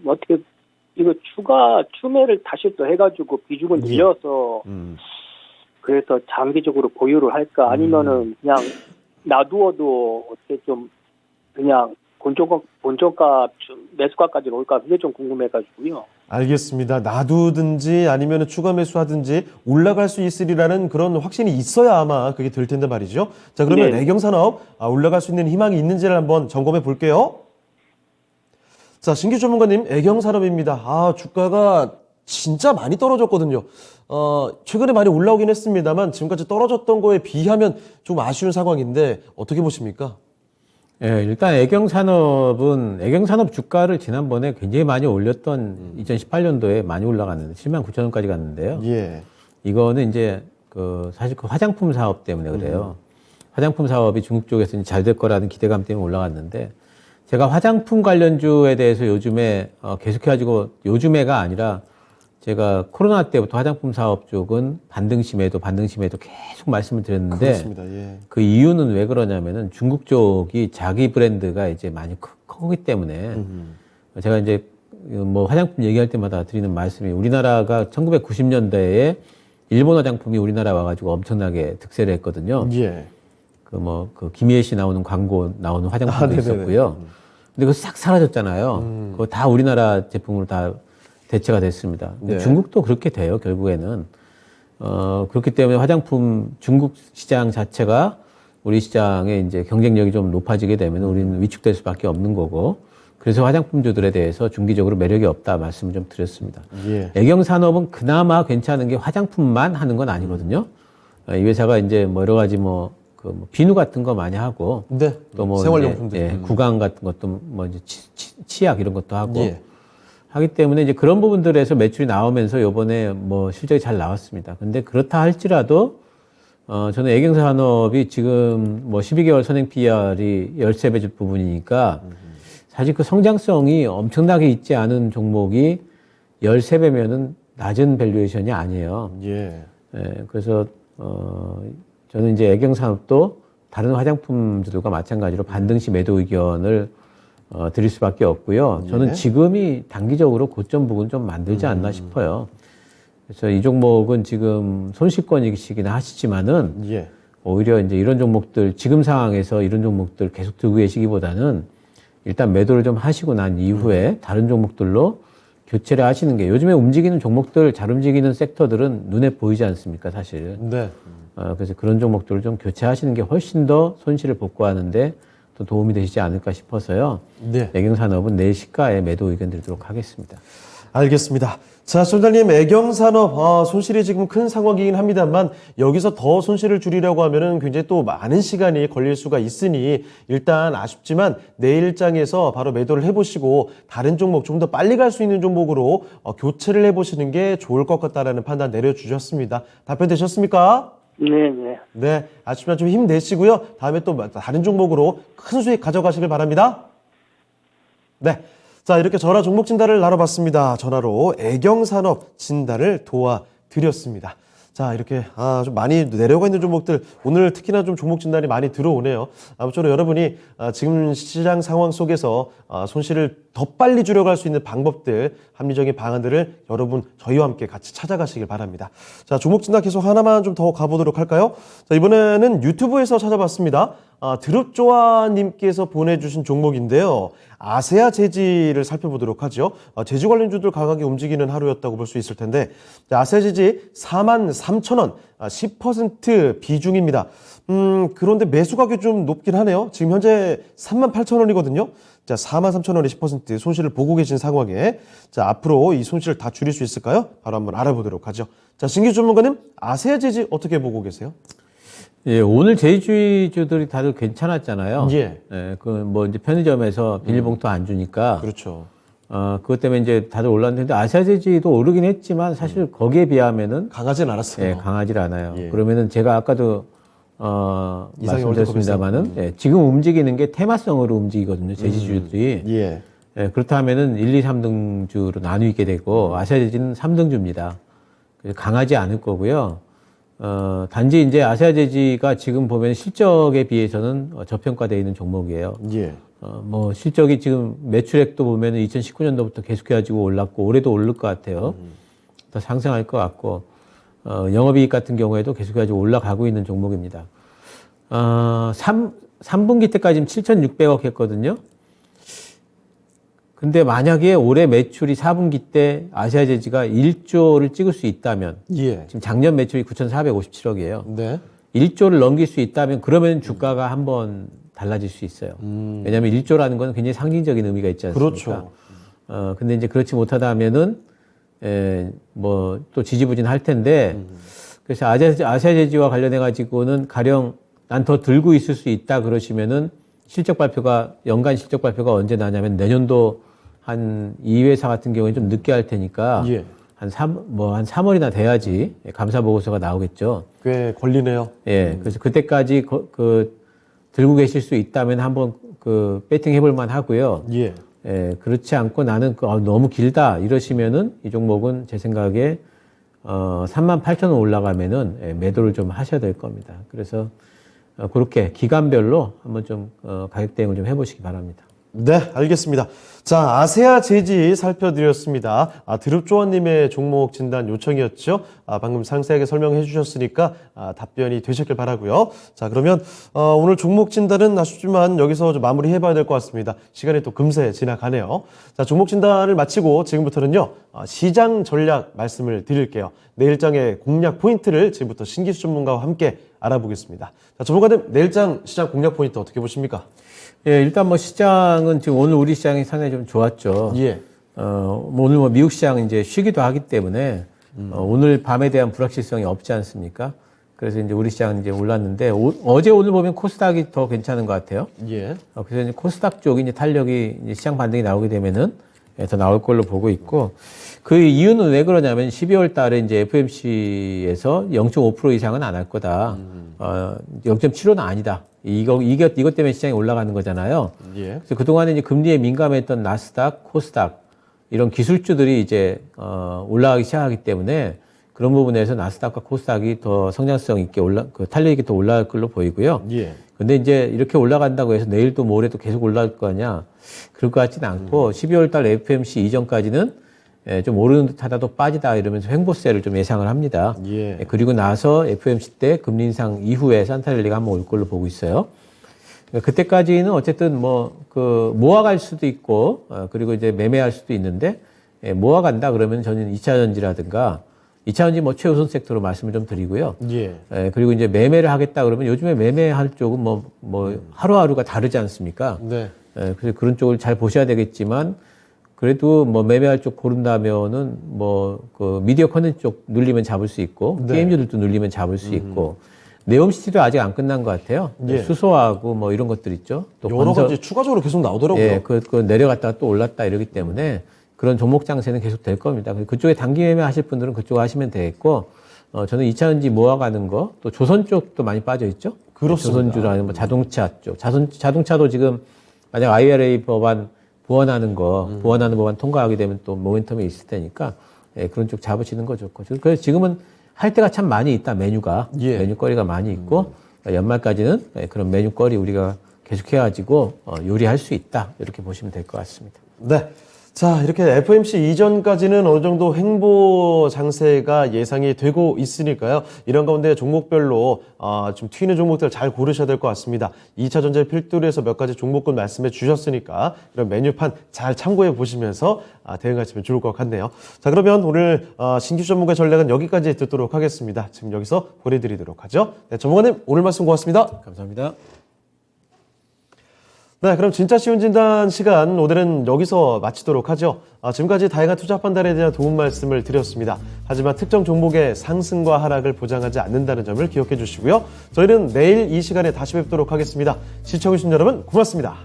어떻게 이거 추매를 다시 또 해가지고 비중을 예. 늘려서 그래서 장기적으로 보유를 할까 아니면은 그냥 놔두어도 어떻게 좀 그냥 본전가 매수가까지 올까 그게 좀 궁금해가지고요. 알겠습니다. 놔두든지 아니면 추가 매수하든지 올라갈 수 있으리라는 그런 확신이 있어야 아마 그게 될 텐데 말이죠. 자, 그러면 네. 애경산업 올라갈 수 있는 희망이 있는지를 한번 점검해 볼게요. 자, 신규 전문가님, 애경산업입니다. 주가가 진짜 많이 떨어졌거든요. 최근에 많이 올라오긴 했습니다만 지금까지 떨어졌던 거에 비하면 좀 아쉬운 상황인데 어떻게 보십니까? 예, 일단 애경산업 주가를 지난번에 굉장히 많이 올렸던 2018년도에 많이 올라갔는데 79,000원까지 갔는데요. 예. 이거는 이제 사실 화장품 사업 때문에 그래요. 화장품 사업이 중국 쪽에서 잘 될 거라는 기대감 때문에 올라갔는데 제가 화장품 관련주에 대해서 요즘에 계속해가지고 요즘에가 아니라 제가 코로나 때부터 화장품 사업 쪽은 반등심에도 계속 말씀을 드렸는데 그렇습니다. 예. 그 이유는 왜 그러냐면은 중국 쪽이 자기 브랜드가 이제 많이 크기 때문에 제가 이제 뭐 화장품 얘기할 때마다 드리는 말씀이 우리나라가 1990년대에 일본 화장품이 우리나라 와가지고 엄청나게 득세를 했거든요. 예. 그 김희애 씨 나오는 광고 나오는 화장품도 네네네. 있었고요. 근데 그거 싹 사라졌잖아요. 그거 다 우리나라 제품으로 다 대체가 됐습니다. 근데 네. 중국도 그렇게 돼요, 결국에는. 그렇기 때문에 화장품 중국 시장 자체가 우리 시장의 이제 경쟁력이 좀 높아지게 되면 우리는 위축될 수밖에 없는 거고. 그래서 화장품주들에 대해서 중기적으로 매력이 없다 말씀을 좀 드렸습니다. 예. 애경산업은 그나마 괜찮은 게 화장품만 하는 건 아니거든요. 이 회사가 이제 뭐 여러 가지 비누 같은 거 많이 하고 네. 또 뭐 생활용품들. 구강 같은 것도 뭐 이제 치약 이런 것도 하고 예. 하기 때문에 이제 그런 부분들에서 매출이 나오면서 요번에 뭐 실적이 잘 나왔습니다. 근데 그렇다 할지라도 저는 애경산업이 지금 뭐 12개월 선행 PR이 13배 부분이니까 사실 그 성장성이 엄청나게 있지 않은 종목이 13배면은 낮은 밸류에이션이 아니에요. 예. 예, 그래서 저는 이제 애경산업도 다른 화장품들과 마찬가지로 반등시 매도 의견을 드릴 수밖에 없고요. 저는 예. 지금이 단기적으로 고점 부근 좀 만들지 않나 싶어요. 그래서 이 종목은 지금 손실권이시긴 하시지만은 예. 오히려 이제 이런 종목들 지금 상황에서 이런 종목들 계속 들고 계시기보다는 일단 매도를 좀 하시고 난 이후에 다른 종목들로 교체를 하시는 게 요즘에 움직이는 종목들 잘 움직이는 섹터들은 눈에 보이지 않습니까, 사실. 네. 그래서 그런 종목들을 좀 교체하시는 게 훨씬 더 손실을 복구하는데 더 도움이 되시지 않을까 싶어서요. 네. 애경산업은 내일 시가에 매도 의견 드리도록 하겠습니다. 알겠습니다. 자, 소장님, 애경산업, 손실이 지금 큰 상황이긴 합니다만, 여기서 더 손실을 줄이려고 하면은 굉장히 또 많은 시간이 걸릴 수가 있으니, 일단 아쉽지만 내일장에서 바로 매도를 해보시고, 다른 종목, 좀 더 빨리 갈 수 있는 종목으로 교체를 해보시는 게 좋을 것 같다라는 판단 내려주셨습니다. 답변 되셨습니까? 네네. 네, 아쉽지만 좀 힘내시고요. 다음에 또 다른 종목으로 큰 수익 가져가시길 바랍니다. 네. 자, 이렇게 전화 종목 진단을 나눠봤습니다. 전화로 애경산업 진단을 도와드렸습니다. 자, 이렇게 좀 많이 내려가 있는 종목들, 오늘 특히나 좀 종목 진단이 많이 들어오네요. 아무쪼록 여러분이 지금 시장 상황 속에서 손실을 더 빨리 줄여갈 수 있는 방법들, 합리적인 방안들을 여러분 저희와 함께 같이 찾아가시길 바랍니다. 자, 종목 진단 계속 하나만 좀 더 가보도록 할까요? 자, 이번에는 유튜브에서 찾아봤습니다. 드럽조아님께서 보내주신 종목인데요. 아세아 제지를 살펴보도록 하죠. 제지 관련주들 강하게 움직이는 하루였다고 볼 수 있을 텐데, 자, 아세아 제지 43,000원, 10% 비중입니다. 그런데 매수 가격이 좀 높긴 하네요. 지금 현재 38,000원이거든요. 자, 43,000원에 10% 손실을 보고 계신 상황에, 자, 앞으로 이 손실을 다 줄일 수 있을까요? 바로 한번 알아보도록 하죠. 자, 신규 전문가님, 아세아 제지 어떻게 보고 계세요? 예, 오늘 제주주들이 다들 괜찮았잖아요. 예. 뭐 이제 편의점에서 비닐봉투 안 주니까. 그렇죠. 그것 때문에 이제 다들 올랐는데 아시아제지도 오르긴 했지만 사실 거기에 비하면은 강하진 않았어요. 예, 강하질 않아요. 예. 그러면은 제가 아까도 이상의 말씀드렸습니다만은 예, 지금 움직이는 게 테마성으로 움직이거든요. 제지주들이. 예. 예, 그렇다면은 1, 2, 3등주로 나누게 되고 아시아제지는 3등주입니다. 그래서 강하지 않을 거고요. 단지 이제 아시아제지가 지금 보면 실적에 비해서는 저평가되어 있는 종목이에요. 예. 뭐 실적이 지금 매출액도 보면은 2019년도부터 계속해가지고 올랐고 올해도 오를 것 같아요. 더 상승할 것 같고 영업이익 같은 경우에도 계속해가지고 올라가고 있는 종목입니다. 3분기 때까지는 7,600억 했거든요. 근데 만약에 올해 매출이 4분기 때 아시아제지가 1조를 찍을 수 있다면, 예. 지금 작년 매출이 9,457억이에요. 네. 1조를 넘길 수 있다면 그러면 주가가 한번 달라질 수 있어요. 왜냐하면 1조라는 건 굉장히 상징적인 의미가 있지 않습니까? 그렇죠. 근데 이제 그렇지 못하다 하면은, 뭐 또 지지부진할 텐데, 그래서 아시아제지와 관련해가지고는 가령 난 더 들고 있을 수 있다 그러시면은 연간 실적 발표가 언제 나냐면 내년도 한 이 회사 같은 경우에 좀 늦게 할 테니까 예. 한 3월이나 돼야지 감사 보고서가 나오겠죠. 꽤 걸리네요. 예. 그래서 그때까지 들고 계실 수 있다면 한번 배팅 해볼 만 하고요. 예. 예. 그렇지 않고 나는 너무 길다 이러시면은 이 종목은 제 생각에 38,000원 올라가면은 매도를 좀 하셔야 될 겁니다. 그래서 그렇게 기간별로 한번 좀 가격 대응을 좀 해보시기 바랍니다. 네, 알겠습니다. 자, 아세아 제지 살펴드렸습니다. 드럽조아님의 종목 진단 요청이었죠. 방금 상세하게 설명해 주셨으니까 답변이 되셨길 바라고요. 자, 그러면 오늘 종목 진단은 아쉽지만 여기서 좀 마무리해봐야 될 것 같습니다. 시간이 또 금세 지나가네요. 자, 종목 진단을 마치고 지금부터는요, 시장 전략 말씀을 드릴게요. 내일장의 공략 포인트를 지금부터 신기수 전문가와 함께 알아보겠습니다. 자, 전문가님, 내일장 시장 공략 포인트 어떻게 보십니까? 예, 일단 뭐 시장은 지금 오늘 우리 시장이 상당히 좀 좋았죠. 예. 오늘 뭐 미국 시장 이제 쉬기도 하기 때문에 오늘 밤에 대한 불확실성이 없지 않습니까? 그래서 이제 우리 시장은 이제 올랐는데 어제 오늘 보면 코스닥이 더 괜찮은 것 같아요. 예. 그래서 이제 코스닥 쪽이 이제 탄력이 이제 시장 반등이 나오게 되면은 더 나올 걸로 보고 있고 그 이유는 왜 그러냐면 12월 달에 이제 FOMC에서 0.5% 이상은 안 할 거다. 0.75는 아니다. 이것 때문에 시장이 올라가는 거잖아요. 예. 그래서 그동안에 이제 금리에 민감했던 나스닥, 코스닥 이런 기술주들이 이제 올라가기 시작하기 때문에 그런 부분에서 나스닥과 코스닥이 더 성장성 있게 탄력 있게 더 올라갈 걸로 보이고요. 예. 근데 이제 이렇게 올라간다고 해서 내일도 모레도 계속 올라갈 거냐? 그럴 것 같지는 않고 12월 달 FOMC 이전까지는 좀 오르는 듯 하다도 빠지다 이러면서 횡보세를 좀 예상을 합니다. 예. 그리고 나서 FOMC 때 금리 인상 이후에 산타랠리가 한번 올 걸로 보고 있어요. 그때까지는 어쨌든 모아갈 수도 있고, 그리고 이제 매매할 수도 있는데, 모아간다 그러면 저는 2차 전지라든가 2차전지 뭐 최우선 섹터로 말씀을 좀 드리고요. 예. 예, 그리고 이제 매매를 하겠다 그러면 요즘에 매매할 쪽은 뭐 하루하루가 다르지 않습니까? 네. 예, 그래서 그런 쪽을 잘 보셔야 되겠지만 그래도 뭐 매매할 쪽 고른다면은 뭐 그 미디어 컨텐츠 쪽 눌리면 잡을 수 있고 네. 게임주들도 눌리면 잡을 수 있고 네옴시티도 아직 안 끝난 것 같아요. 예. 수소하고 뭐 이런 것들 있죠. 또 여러 가지 추가적으로 계속 나오더라고요. 예, 그 내려갔다가 또 올랐다 이러기 때문에 그런 종목 장세는 계속 될 겁니다. 그쪽에 단기 매매 하실 분들은 그쪽 하시면 되겠고, 저는 2차전지 모아가는 거, 또 조선 쪽도 많이 빠져 있죠. 그렇습니다. 조선주라는 뭐 자동차 쪽. 자동차도 지금 만약 IRA 법안 보완하는 법안 통과하게 되면 또 모멘텀이 있을 테니까, 예, 그런 쪽 잡으시는 거 좋고. 그래서 지금은 할 때가 참 많이 있다, 예. 메뉴거리가 많이 있고, 연말까지는 그런 메뉴거리 우리가 계속해가지고, 요리할 수 있다. 이렇게 보시면 될 것 같습니다. 네. 자, 이렇게 FOMC 이전까지는 어느 정도 횡보 장세가 예상이 되고 있으니까요. 이런 가운데 종목별로 좀 튀는 종목들 잘 고르셔야 될 것 같습니다. 2차 전지 필두리에서 몇 가지 종목군 말씀해 주셨으니까 이런 메뉴판 잘 참고해 보시면서 대응하시면 좋을 것 같네요. 자, 그러면 오늘 신규 전문가 전략은 여기까지 듣도록 하겠습니다. 지금 여기서 보내드리도록 하죠. 네, 전문가님 오늘 말씀 고맙습니다. 감사합니다. 네, 그럼 진짜 쉬운 진단 시간 오늘은 여기서 마치도록 하죠. 지금까지 다양한 투자 판단에 대한 도움 말씀을 드렸습니다. 하지만 특정 종목의 상승과 하락을 보장하지 않는다는 점을 기억해 주시고요. 저희는 내일 이 시간에 다시 뵙도록 하겠습니다. 시청해주신 여러분 고맙습니다.